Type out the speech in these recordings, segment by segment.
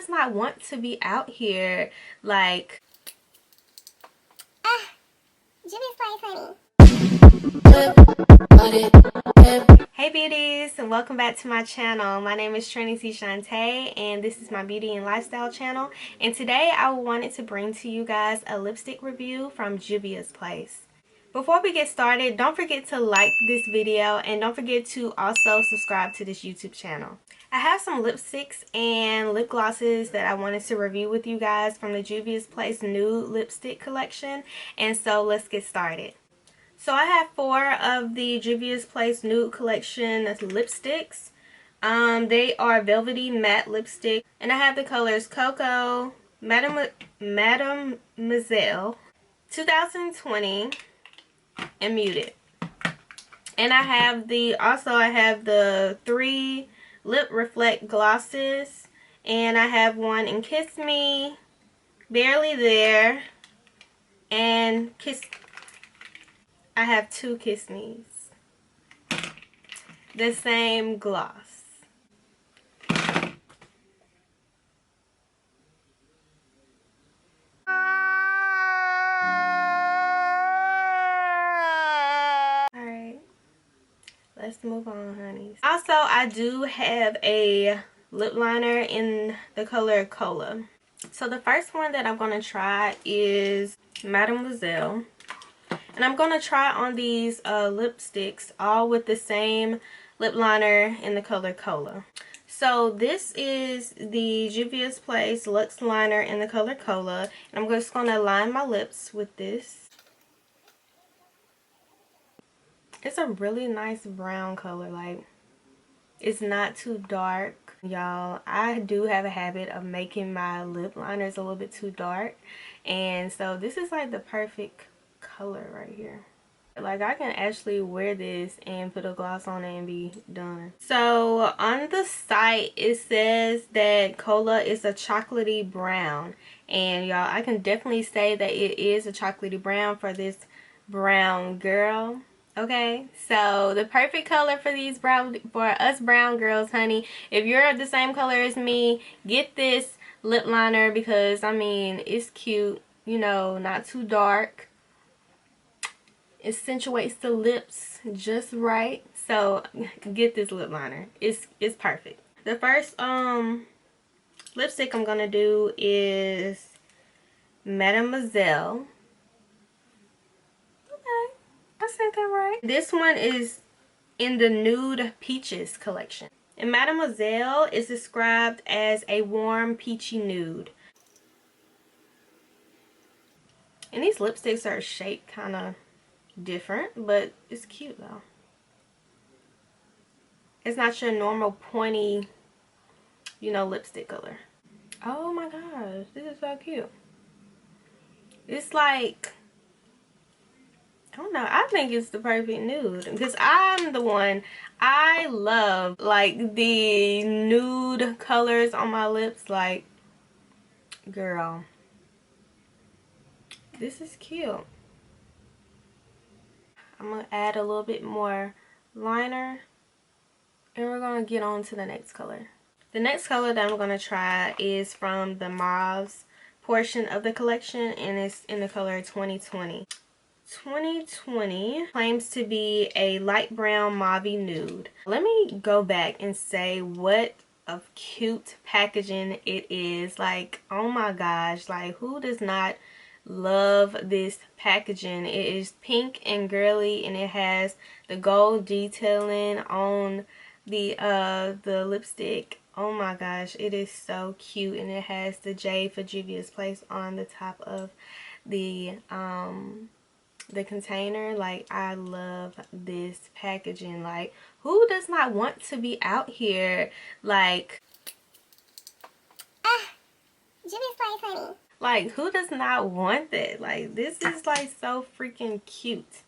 does not want to be out here like Juvia'S, honey. Hey beauties, and welcome back to my channel. My name is Trinity Shantae, and this is my beauty and lifestyle channel. And today I wanted to bring to you guys a lipstick review from Juvia'S place. Before we get started, don't forget to like this video and don't forget to also subscribe to this YouTube channel. I have some lipsticks and lip glosses that I wanted to review with you guys from the Juvia'S place Nude Lipstick Collection, and so let's get started. So I have 4 of the Juvia'S place Nude Collection lipsticks. They are Velvety matte lipstick, and I have the colors Cocoa, Mademoiselle, 2020, and Muted. And I have the 3 lip reflect glosses, and I have one in Kiss Me, Barely There, and I have 2 Kiss Me's. The same gloss. Alright. Let's move on, honeys. Also, I do have a lip liner in the color Cola. So the first one that I'm going to try is Mademoiselle. And I'm going to try on these lipsticks all with the same lip liner in the color Cola. So this is the Juvia'S place Luxe Liner in the color Cola. And I'm just going to line my lips with this. It's a really nice brown color. Like, it's not too dark. Y'all, I do have a habit of making my lip liners a little bit too dark. And so this is like the perfect color right here. Like, I can actually wear this and put a gloss on it and be done. So on the site it says that Cola is a chocolatey brown, and y'all, I can definitely say that it is a chocolatey brown for this brown girl. Okay, so the perfect color for these for us brown girls, honey. If you're the same color as me, get this lip liner because I mean, it's cute, you know, not too dark. It accentuates the lips just right. So get this lip liner. It's perfect. The first lipstick I'm gonna do is Mademoiselle. Okay, I said that right. This one is in the Nude Peaches Collection. And Mademoiselle is described as a warm peachy nude. And these lipsticks are shaped kind of different, but it's cute though. It's not your normal pointy, you know, lipstick color. Oh my gosh, this is so cute. It's like, I don't know, I think it's the perfect nude because I'm the one, I love like the nude colors on my lips. Like, girl, this is cute. I'm gonna add a little bit more liner and we're gonna get on to the next color. The next color that I'm gonna try is from the Mauves portion of the collection, and it's in the color 2020. 2020 claims to be a light brown mauve nude. Let me go back and say what a cute packaging it is. Like, oh my gosh, like who does not love this packaging? It is pink and girly, and it has the gold detailing on the lipstick. Oh my gosh, it is so cute, and it has the J for Juvia'S place on the top of the container. Like, I love this packaging. Like, who does not want to be out here like Juvia'S, honey. Like, who does not want that? Like, this is like so freaking cute.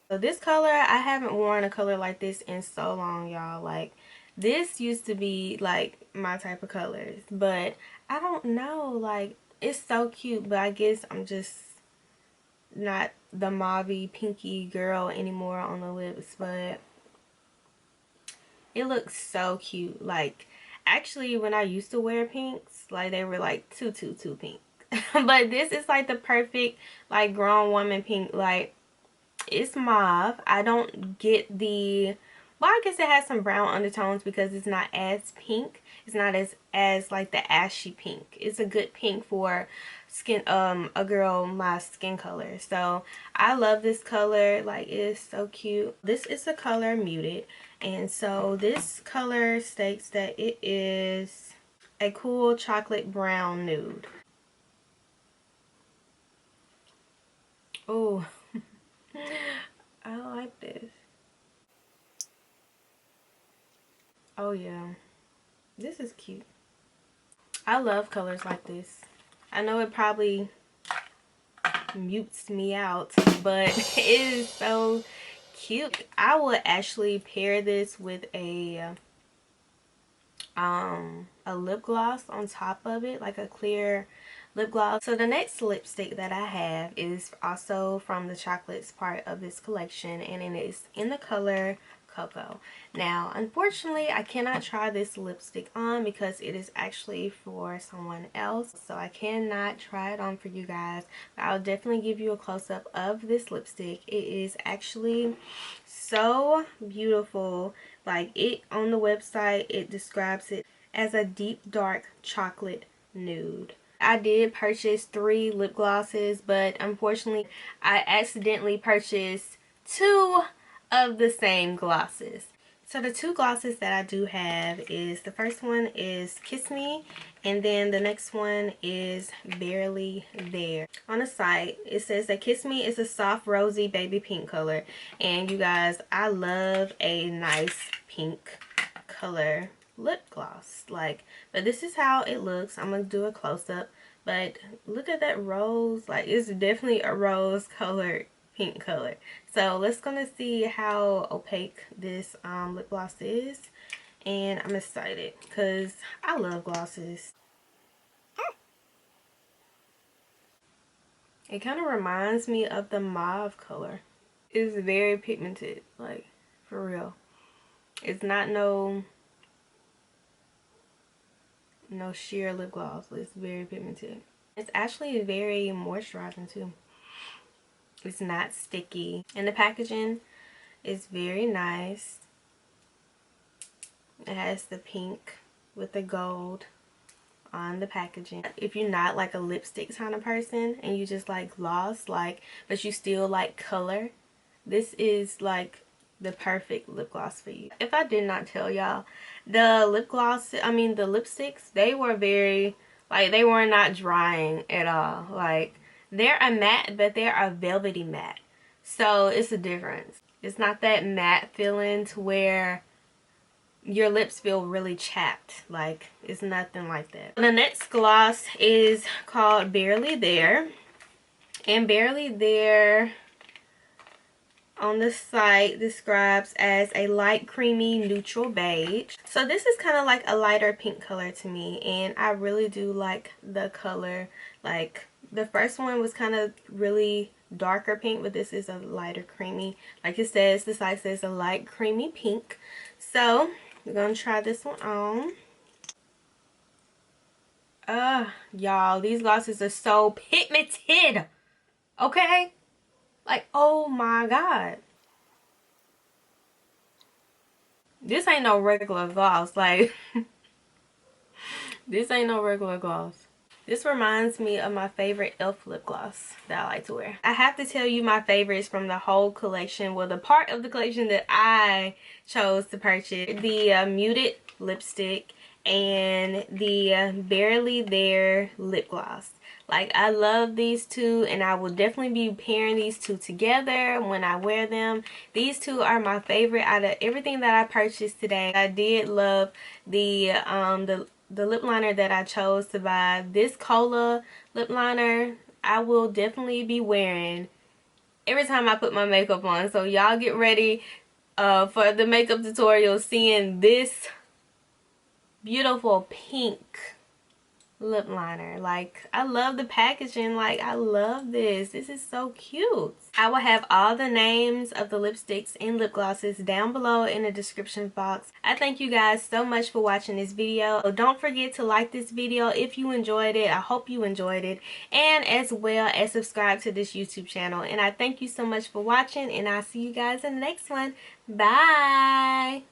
So this color, I haven't worn a color like this in so long, y'all. Like, this used to be like my type of colors, but I don't know, like, it's so cute, but I guess I'm just not the mauvey pinky girl anymore on the lips. But It looks so cute. Like, actually, when I used to wear pinks, like, they were like too pink. But this is like the perfect like grown woman pink. Like, it's mauve. I don't get the, well, I guess it has some brown undertones because it's not as pink. It's not as like the ashy pink. It's a good pink for skin, a girl my skin color. So I love this color. Like, it is so cute. This is the color Muted, and so this color states that it is a cool chocolate brown nude. Oh, I like this. Oh yeah, this is cute. I love colors like this. I know it probably mutes me out, but it is so cute. I would actually pair this with a lip gloss on top of it, like a clear lip gloss. So the next lipstick that I have is also from the chocolates part of this collection, and it is in the color Cocoa. Now, unfortunately, I cannot try this lipstick on because it is actually for someone else, so I cannot try it on for you guys, but I'll definitely give you a close-up of this lipstick. It is actually so beautiful. Like, it on the website, it describes it as a deep dark chocolate nude. I did purchase 3 lip glosses, but unfortunately I accidentally purchased 2 of the same glosses. So the 2 glosses that I do have is, the first one is Kiss Me, and then the next one is Barely There. On the site, it says that Kiss Me is a soft rosy baby pink color, and you guys, I love a nice pink color lip gloss. Like, but this is how it looks. I'm gonna do a close-up, but look at that rose. Like, it's definitely a rose colored pink color. So let's gonna see how opaque this lip gloss is, and I'm excited because I love glosses. It kind of reminds me of the mauve color. It's very pigmented, like, for real. It's not no sheer lip gloss. It's very pigmented. It's actually very moisturizing too. It's not sticky, and the packaging is very nice. It has the pink with the gold on the packaging. If you're not like a lipstick kind of person and you just like gloss, like, but you still like color, this is like the perfect lip gloss for you. If I did not tell y'all, the lip gloss, I mean the lipsticks, they were very, like, they were not drying at all. Like, they're a matte, but they're a velvety matte, so it's a difference. It's not that matte feeling to where your lips feel really chapped. Like, it's nothing like that. The next gloss is called Barely There, and Barely There on the site describes as a light creamy neutral beige. So this is kind of like a lighter pink color to me, and I really do like the color. Like, the first one was kind of really darker pink, but this is a lighter creamy. Like it says, the site says a light creamy pink. So we're gonna try this one on. Y'all, these glosses are so pigmented, okay? Like, oh my god, this ain't no regular gloss. Like, this ain't no regular gloss. This reminds me of my favorite e.l.f. lip gloss that I like to wear. I have to tell you my favorites from the whole collection. Well, the part of the collection that I chose to purchase. The Muted lipstick and the Barely There lip gloss. Like, I love these two, and I will definitely be pairing these two together when I wear them. These two are my favorite out of everything that I purchased today. I did love the lip liner that I chose to buy. This Cola lip liner I will definitely be wearing every time I put my makeup on. So y'all get ready for the makeup tutorial, seeing this beautiful pink lip liner. Like, I love the packaging. Like, I love this. This is so cute. I will have all the names of the lipsticks and lip glosses down below in the description box. I thank you guys so much for watching this video. Don't forget to like this video if you enjoyed it. I hope you enjoyed it, and as well as subscribe to this YouTube channel. And I thank you so much for watching, and I'll see you guys in the next one. Bye.